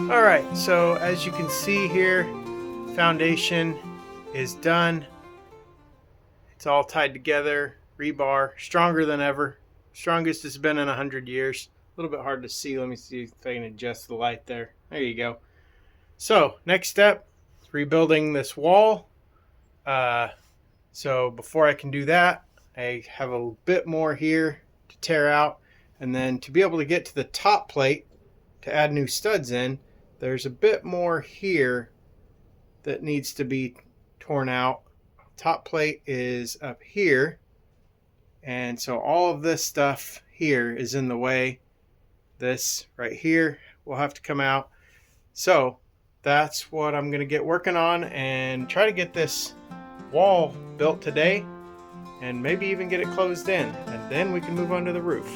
All right, so as you can see here, foundation is done. It's all tied together, rebar, stronger than ever. Strongest it's been in 100 years. A little bit hard to see. Let me see if I can adjust the light there. There you go. So next step is rebuilding this wall. So before I can do that, I have a bit more here to tear out. And then to be able to get to the top plate to add new studs in, there's a bit more here that needs to be torn out. Top plate is up here. And so all of this stuff here is in the way. This right here will have to come out. So that's what I'm going to get working on and try to get this wall built today and maybe even get it closed in, and then we can move on to the roof.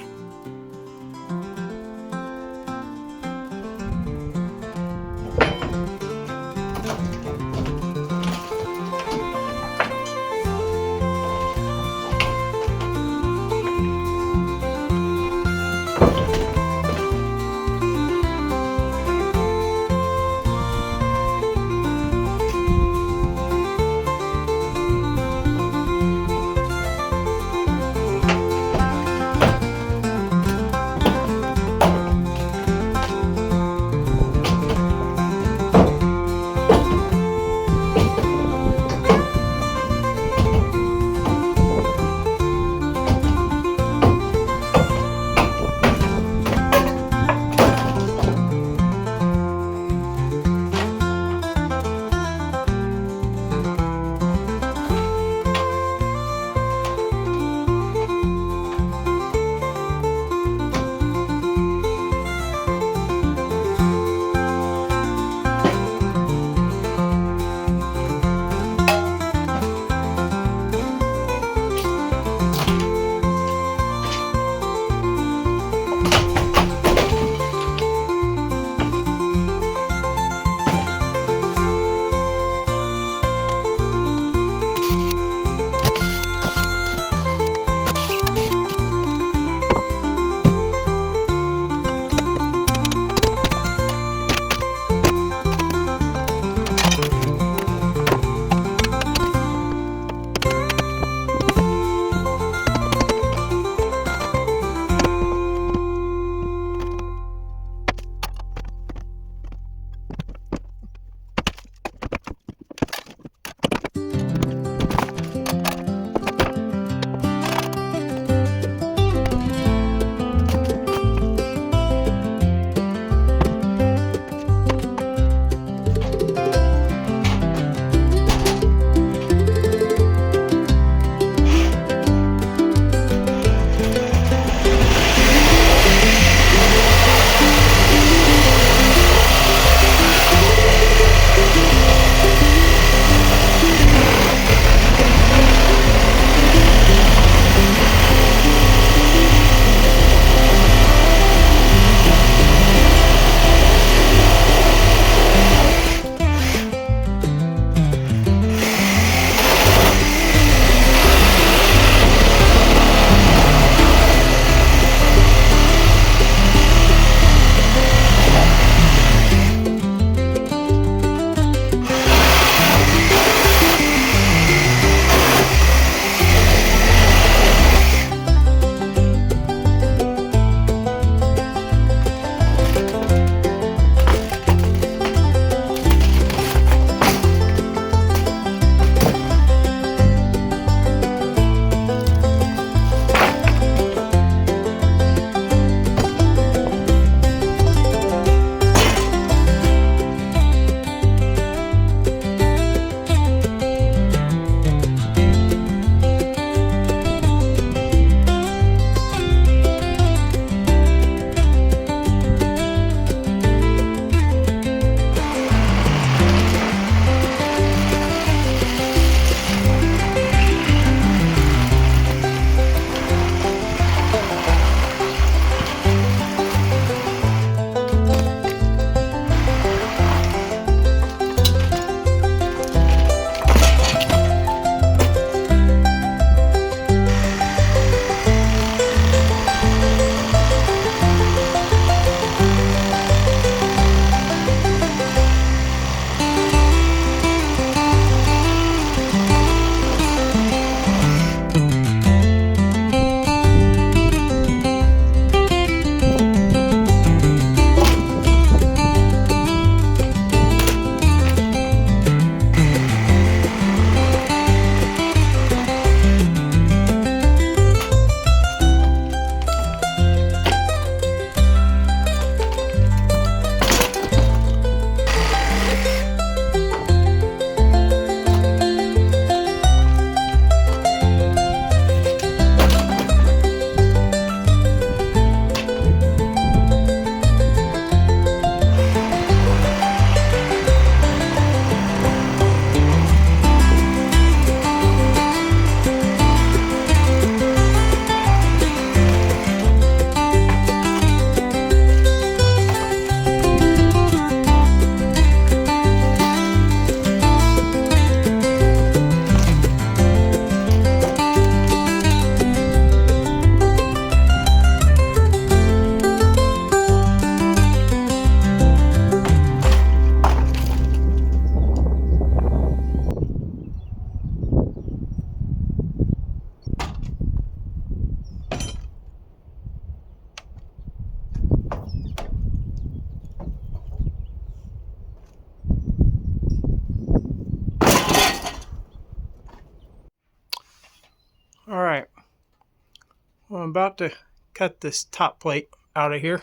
I'm about to cut this top plate out of here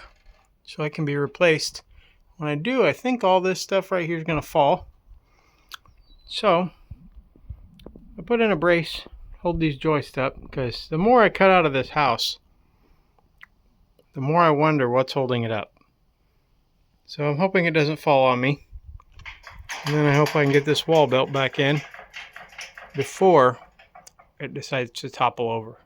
so it can be replaced. When I do, I think all this stuff right here is going to fall. So I put in a brace, hold these joists up, because the more I cut out of this house, the more I wonder what's holding it up. So I'm hoping it doesn't fall on me. And then I hope I can get this wall built back in before it decides to topple over.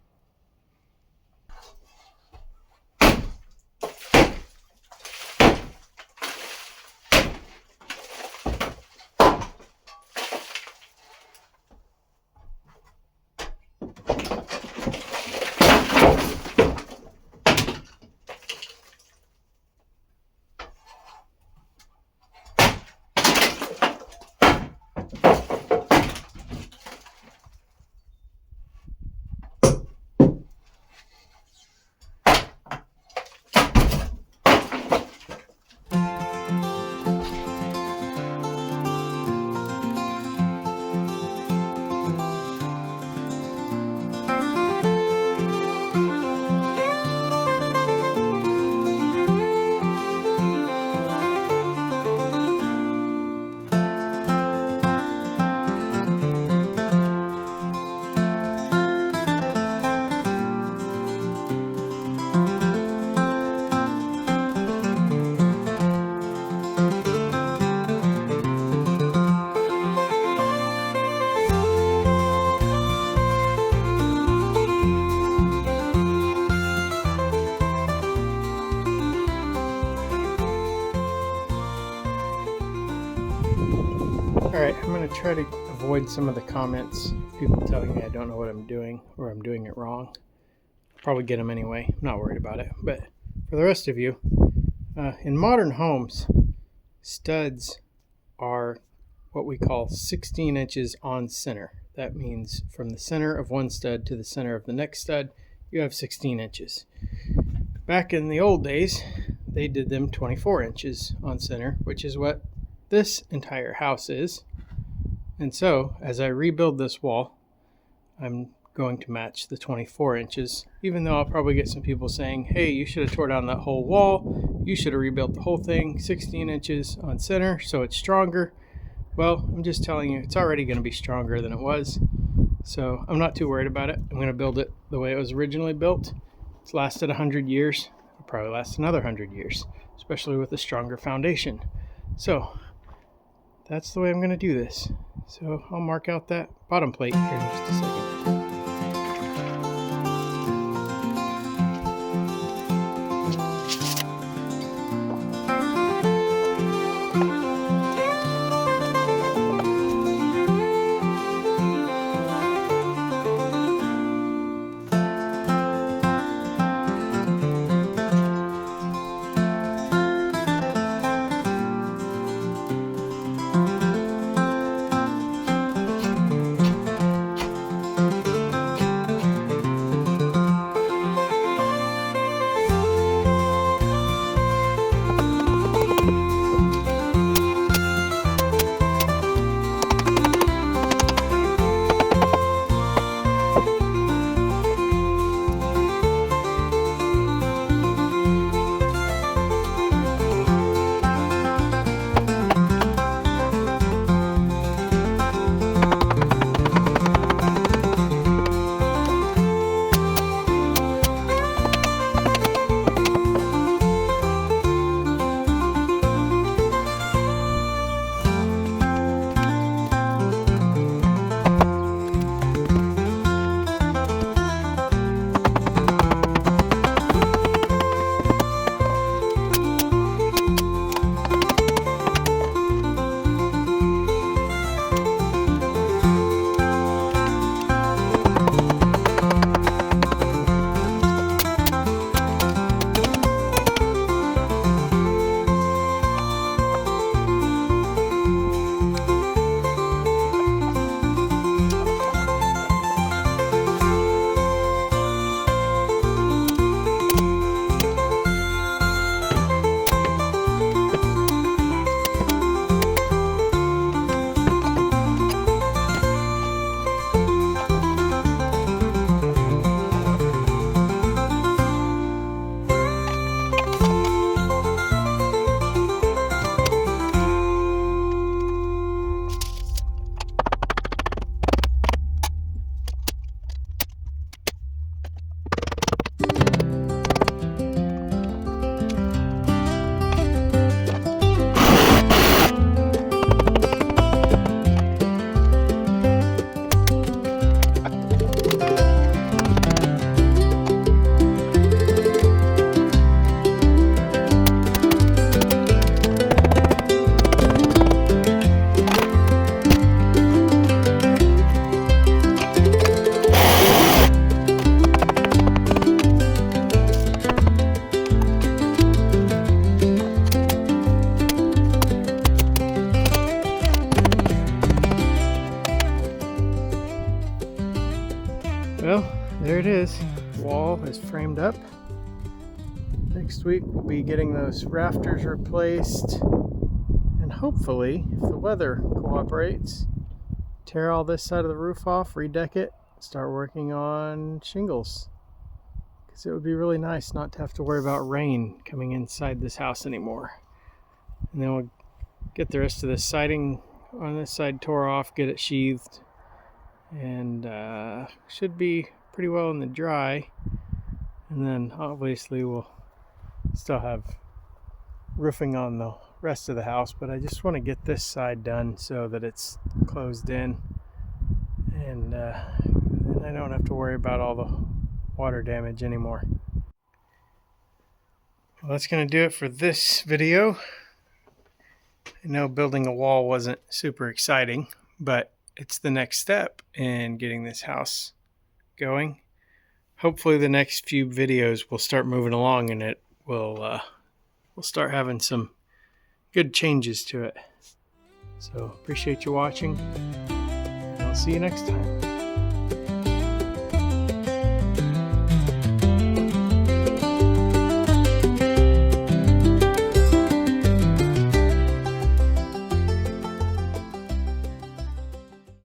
Alright, I'm going to try to avoid some of the comments, people telling me I don't know what I'm doing or I'm doing it wrong. Probably get them anyway, I'm not worried about it. But for the rest of you, in modern homes, studs are what we call 16 inches on center. That means from the center of one stud to the center of the next stud, you have 16 inches. Back in the old days, they did them 24 inches on center, which is what this entire house is. And so as I rebuild this wall, I'm going to match the 24 inches, even though I'll probably get some people saying, hey, you should have tore down that whole wall, you should have rebuilt the whole thing 16 inches on center so it's stronger. Well, I'm just telling you, it's already going to be stronger than it was, so I'm not too worried about it. I'm going to build it the way it was originally built. It's lasted 100 years. It'll probably last another 100 years, especially with a stronger foundation. So that's the way I'm going to do this. So I'll mark out that bottom plate here in just a second. Well, there it is. Wall is framed up. Next week we'll be getting those rafters replaced, and hopefully, if the weather cooperates, tear all this side of the roof off, redeck it, start working on shingles. Because it would be really nice not to have to worry about rain coming inside this house anymore. And then we'll get the rest of the siding on this side tore off, get it sheathed, and should be pretty well in the dry. And then obviously we'll still have roofing on the rest of the house, but I just want to get this side done so that it's closed in, and I don't have to worry about all the water damage anymore. Well, that's going to do it for this video. I know building a wall wasn't super exciting, but it's the next step in getting this house going. Hopefully the next few videos will start moving along, and it will we'll start having some good changes to it. So appreciate you watching, and I'll see you next time.